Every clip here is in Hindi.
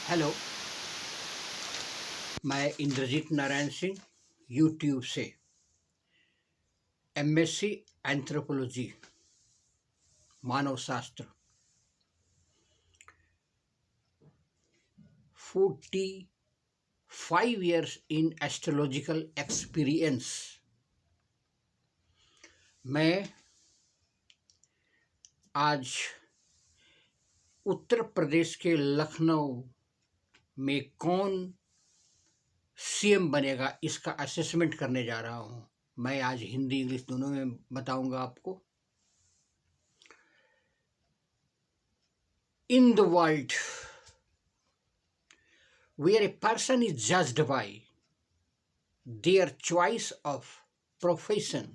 हेलो, मैं इंद्रजीत नारायण सिंह यूट्यूब से एमएससी एंथ्रोपोलॉजी मानव शास्त्र 45 years इन एस्ट्रोलॉजिकल एक्सपीरियंस। मैं आज उत्तर प्रदेश के लखनऊ में कौन सीएम बनेगा इसका असेसमेंट करने जा रहा हूं। मैं आज हिंदी इंग्लिश दोनों में बताऊंगा आपको। In the world where a person is judged by their choice of profession,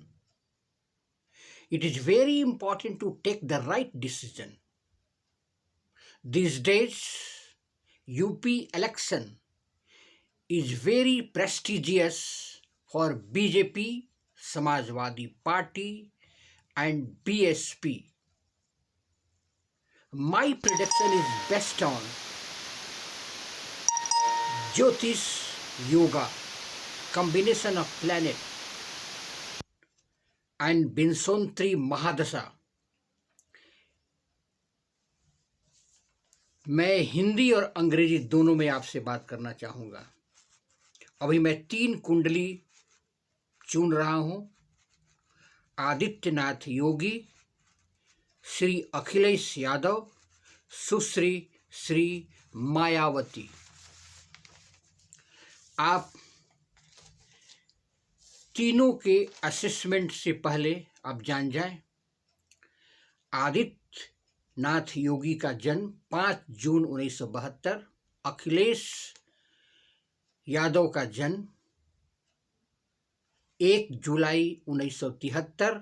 it is very important to take the right decision. These days, UP election is very prestigious for BJP, Samajwadi Party and BSP. My prediction is based on Jyotish Yoga, combination of planet and Binsontri Mahadasha. मैं हिंदी और अंग्रेजी दोनों में आपसे बात करना चाहूँगा। अभी मैं 3 कुंडली चुन रहा हूँ। आदित्यनाथ योगी, श्री अखिलेश यादव, सुश्री श्री मायावती। आप तीनों के असेसमेंट से पहले आप जान जाएं, आदित्यनाथ योगी का जन्म 5 जून 1972, अखिलेश यादव का जन्म 1 जुलाई 1973,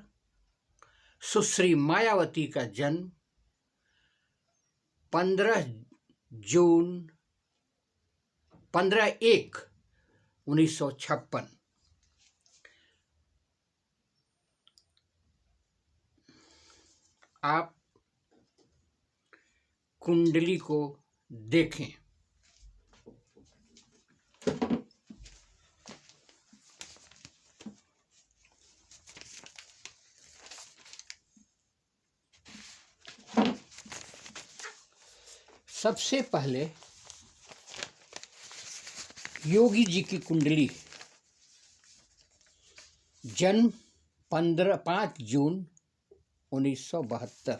सुश्री मायावती का जन्म 15/1/1956। आप कुंडली को देखें। सबसे पहले योगी जी की कुंडली, जन्म 5 जून 1972।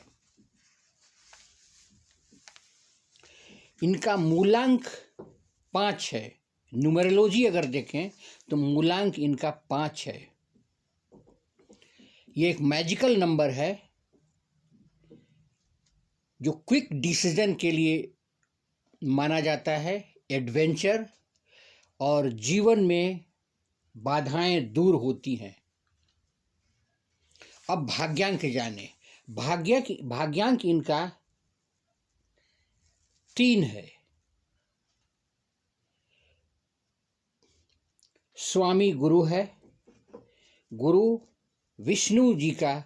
इनका मूलांक 5 है। न्यूमरोलॉजी अगर देखें तो मूलांक इनका 5 है। ये एक मैजिकल नंबर है जो क्विक डिसीजन के लिए माना जाता है, एडवेंचर और जीवन में बाधाएं दूर होती हैं। अब भाग्यांक जाने। भाग्यांक इनका 3 है। स्वामी गुरु है। गुरु विष्णु जी का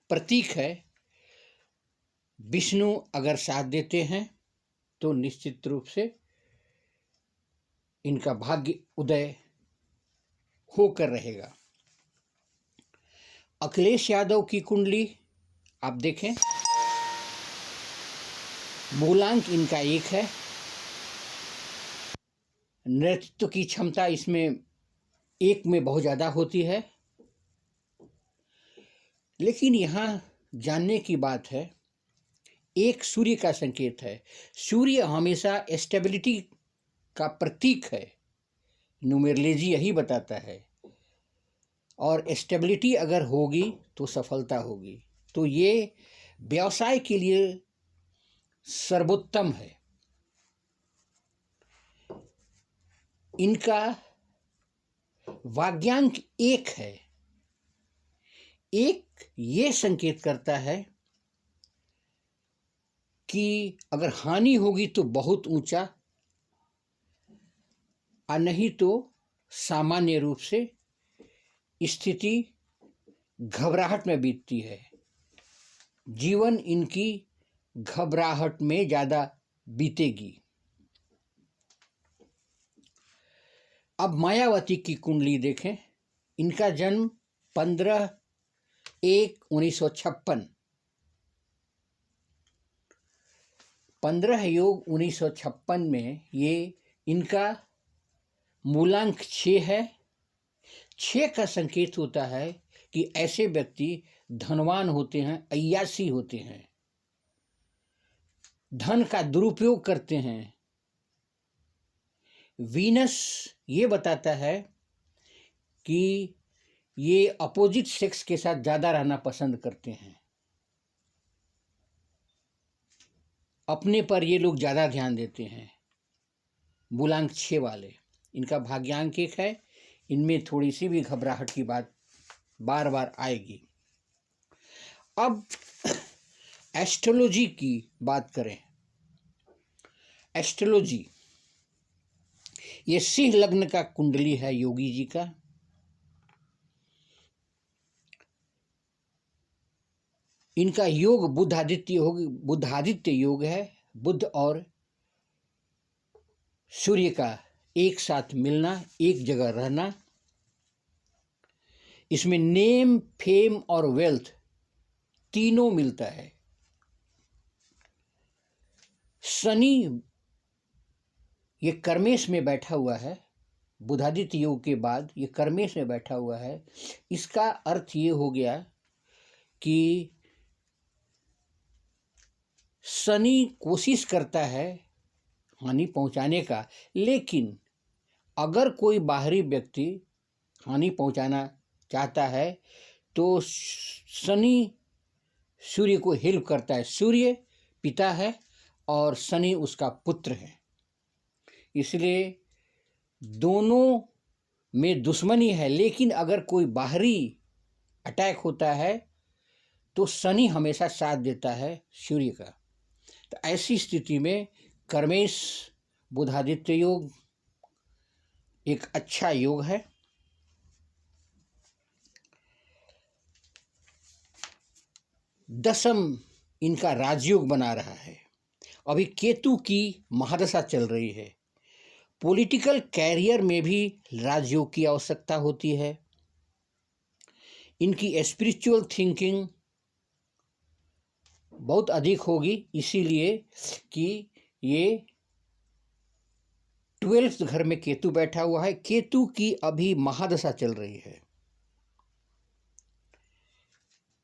प्रतीक है। विष्णु अगर साथ देते हैं तो निश्चित रूप से इनका भाग्य उदय होकर रहेगा। अखिलेश यादव की कुंडली आप देखें, मूलांक इनका 1 है। नेतृत्व की क्षमता इसमें 1 में बहुत ज़्यादा होती है। लेकिन यहाँ जानने की बात है, एक सूर्य का संकेत है। सूर्य हमेशा स्टेबिलिटी का प्रतीक है। न्यूमरोलॉजी यही बताता है। और स्टेबिलिटी अगर होगी तो सफलता होगी। तो ये व्यवसाय के लिए सर्वोत्तम है। इनका भाग्यांक 1 है। 1 ये संकेत करता है कि अगर हानि होगी तो बहुत ऊंचा, और नहीं तो सामान्य रूप से स्थिति घबराहट में बीतती है। जीवन इनकी घबराहट में ज़्यादा बीतेगी। अब मायावती की कुंडली देखें। इनका जन्म 15/1/1956, 15 योग 1956 में ये इनका मूलांक 6 है। 6 का संकेत होता है कि ऐसे व्यक्ति धनवान होते हैं, अय्यासी होते हैं, धन का दुरुपयोग करते हैं। वीनस ये बताता है कि ये अपोजिट सेक्स के साथ ज़्यादा रहना पसंद करते हैं, अपने पर ये लोग ज़्यादा ध्यान देते हैं। मूलांक 6 वाले, इनका भाग्यांक 1 है। इनमें थोड़ी सी भी घबराहट की बात बार बार आएगी। अब एस्ट्रोलॉजी की बात करें। एस्ट्रोलॉजी, ये सिंह लग्न का कुंडली है योगी जी का। इनका योग बुधादित्य योग है। बुध और सूर्य का एक साथ मिलना, एक जगह रहना। इसमें नेम, फेम और वेल्थ तीनों मिलता है। शनि ये कर्मेश में बैठा हुआ है, बुधादित्य योग के बाद ये कर्मेश में बैठा हुआ है। इसका अर्थ ये हो गया कि शनि कोशिश करता है हानि पहुंचाने का, लेकिन अगर कोई बाहरी व्यक्ति हानि पहुंचाना चाहता है तो शनि सूर्य को हेल्प करता है। सूर्य पिता है और शनि उसका पुत्र है, इसलिए दोनों में दुश्मनी है। लेकिन अगर कोई बाहरी अटैक होता है तो शनि हमेशा साथ देता है सूर्य का। तो ऐसी स्थिति में कर्मेश बुधादित्य योग एक अच्छा योग है। दसम इनका राजयोग बना रहा है। अभी केतु की महादशा चल रही है। पॉलिटिकल कैरियर में भी राजयोग की आवश्यकता होती है। इनकी स्पिरिचुअल थिंकिंग बहुत अधिक होगी, इसीलिए कि ये 12th घर में केतु बैठा हुआ है। केतु की अभी महादशा चल रही है।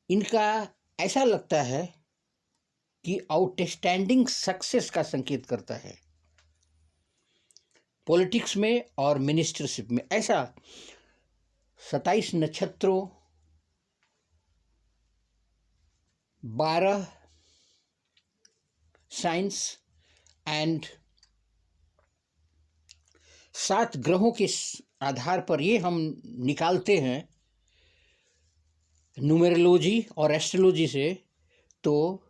इनका ऐसा लगता है कि आउटस्टैंडिंग सक्सेस का संकेत करता है पॉलिटिक्स में और मिनिस्टरशिप में। ऐसा 27 नक्षत्रों, 12 साइंस एंड 7 ग्रहों के आधार पर ये हम निकालते हैं न्यूमेरोलॉजी और एस्ट्रोलॉजी से, तो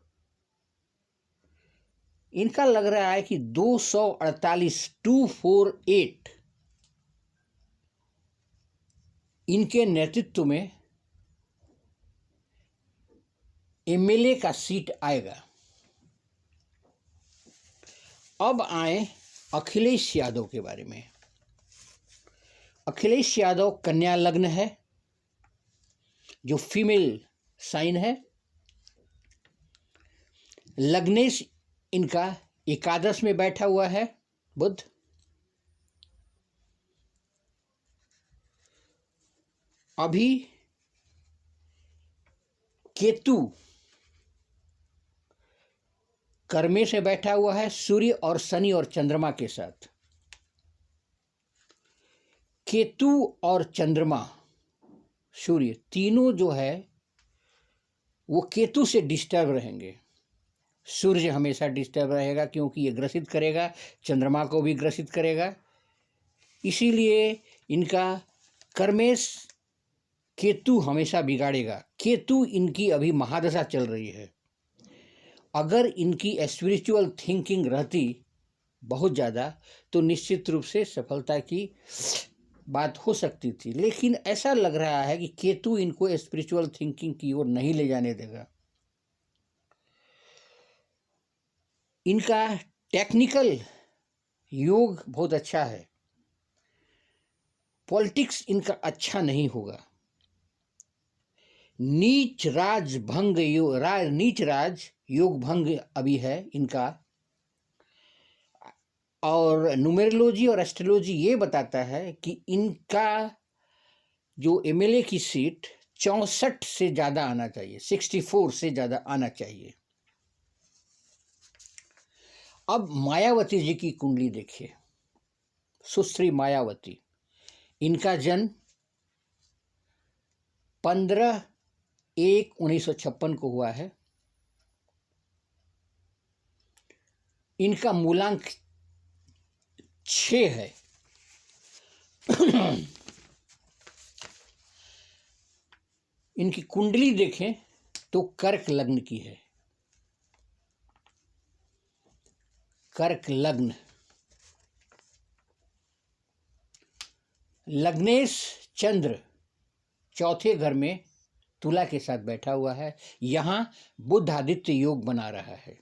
इनका लग रहा है कि 248 इनके नेतृत्व में एमएलए का सीट आएगा। अब आए अखिलेश यादव के बारे में। अखिलेश यादव कन्या लग्न है, जो फीमेल साइन है। लग्नेश इनका एकादश में बैठा हुआ है बुध। अभी केतु कर्मे से बैठा हुआ है सूर्य और शनि और चंद्रमा के साथ। केतु और चंद्रमा, सूर्य तीनों जो है वो केतु से डिस्टर्ब रहेंगे। सूर्य हमेशा डिस्टर्ब रहेगा क्योंकि ये ग्रसित करेगा, चंद्रमा को भी ग्रसित करेगा। इसीलिए इनका कर्मेश केतु हमेशा बिगाड़ेगा। केतु इनकी अभी महादशा चल रही है। अगर इनकी स्पिरिचुअल थिंकिंग रहती बहुत ज़्यादा तो निश्चित रूप से सफलता की बात हो सकती थी, लेकिन ऐसा लग रहा है कि केतु इनको स्पिरिचुअल थिंकिंग की ओर नहीं ले जाने देगा। इनका टेक्निकल योग बहुत अच्छा है। पॉलिटिक्स इनका अच्छा नहीं होगा। नीच राज योग भंग अभी है इनका। और न्यूमेरोलॉजी और एस्ट्रोलॉजी ये बताता है कि इनका जो एमएलए की सीट 64 से ज़्यादा आना चाहिए, 64 से ज़्यादा आना चाहिए। अब मायावती जी की कुंडली देखिए, सुश्री मायावती। इनका जन्म 15/1/1956 को हुआ है। इनका मूलांक 6 है। इनकी कुंडली देखें तो कर्क लग्न की है। कर्क लग्न। लग्नेश चंद्र चौथे घर में तुला के साथ बैठा हुआ है। यहां बुध आदित्य योग बना रहा है।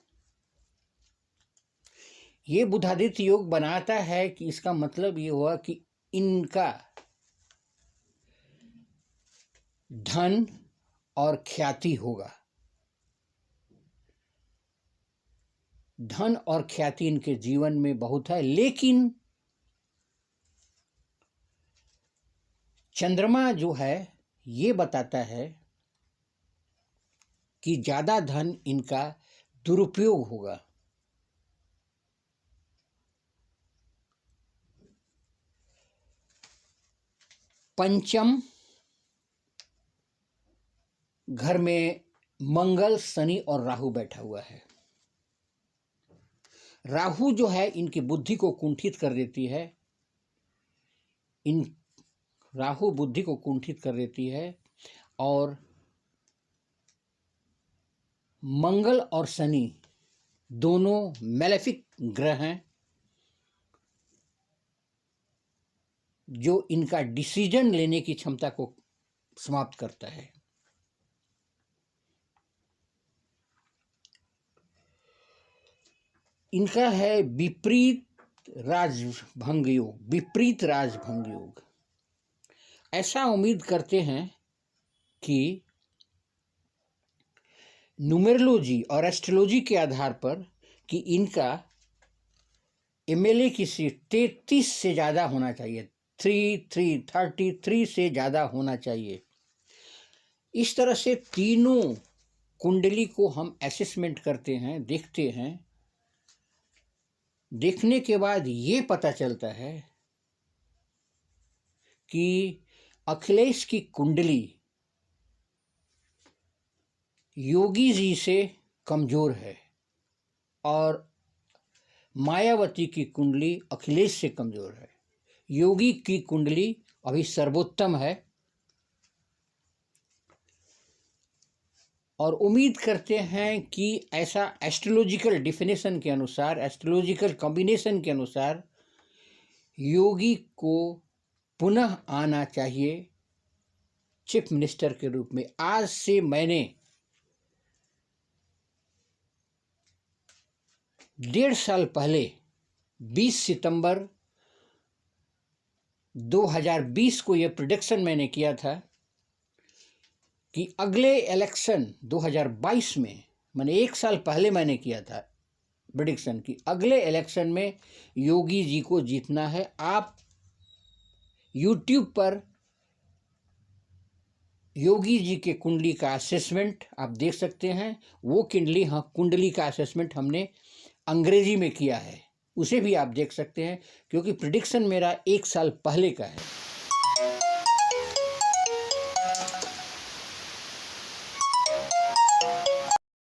ये बुध आदित्य योग बनाता है कि इसका मतलब ये हुआ कि इनका धन और ख्याति होगा। धन और ख्याति इनके जीवन में बहुत है, लेकिन चंद्रमा जो है ये बताता है कि ज़्यादा धन इनका दुरुपयोग होगा। पंचम घर में मंगल, शनि और राहु बैठा हुआ है। राहु जो है इनकी बुद्धि को कुंठित कर देती है। राहु बुद्धि को कुंठित कर देती है। और मंगल और शनि दोनों मैलेफिक ग्रह हैं जो इनका डिसीजन लेने की क्षमता को समाप्त करता है। इनका है विपरीत राजभंग योग। विपरीत राजभंग योग। ऐसा उम्मीद करते हैं कि न्यूमेरोलॉजी और एस्ट्रोलॉजी के आधार पर कि इनका एमएलए की सीट 33 से ज़्यादा होना चाहिए। 33 से ज़्यादा होना चाहिए। इस तरह से तीनों कुंडली को हम असेसमेंट करते हैं, देखते हैं। देखने के बाद ये पता चलता है कि अखिलेश की कुंडली योगी जी से कमजोर है और मायावती की कुंडली अखिलेश से कमजोर है। योगी की कुंडली अभी सर्वोत्तम है। और उम्मीद करते हैं कि ऐसा एस्ट्रोलॉजिकल डिफिनेशन के अनुसार, एस्ट्रोलॉजिकल कॉम्बिनेशन के अनुसार योगी को पुनः आना चाहिए चीफ मिनिस्टर के रूप में। आज से मैंने 1.5 साल पहले 20 सितंबर 2020 को यह प्रेडिक्शन मैंने किया था कि अगले इलेक्शन 2022 में, मैंने 1 साल पहले मैंने किया था प्रेडिक्शन कि अगले इलेक्शन में योगी जी को जीतना है। आप YouTube पर योगी जी के कुंडली का असेसमेंट आप देख सकते हैं। वो कुंडली का असेसमेंट हमने अंग्रेजी में किया है, उसे भी आप देख सकते हैं, क्योंकि प्रेडिक्शन मेरा 1 साल पहले का है।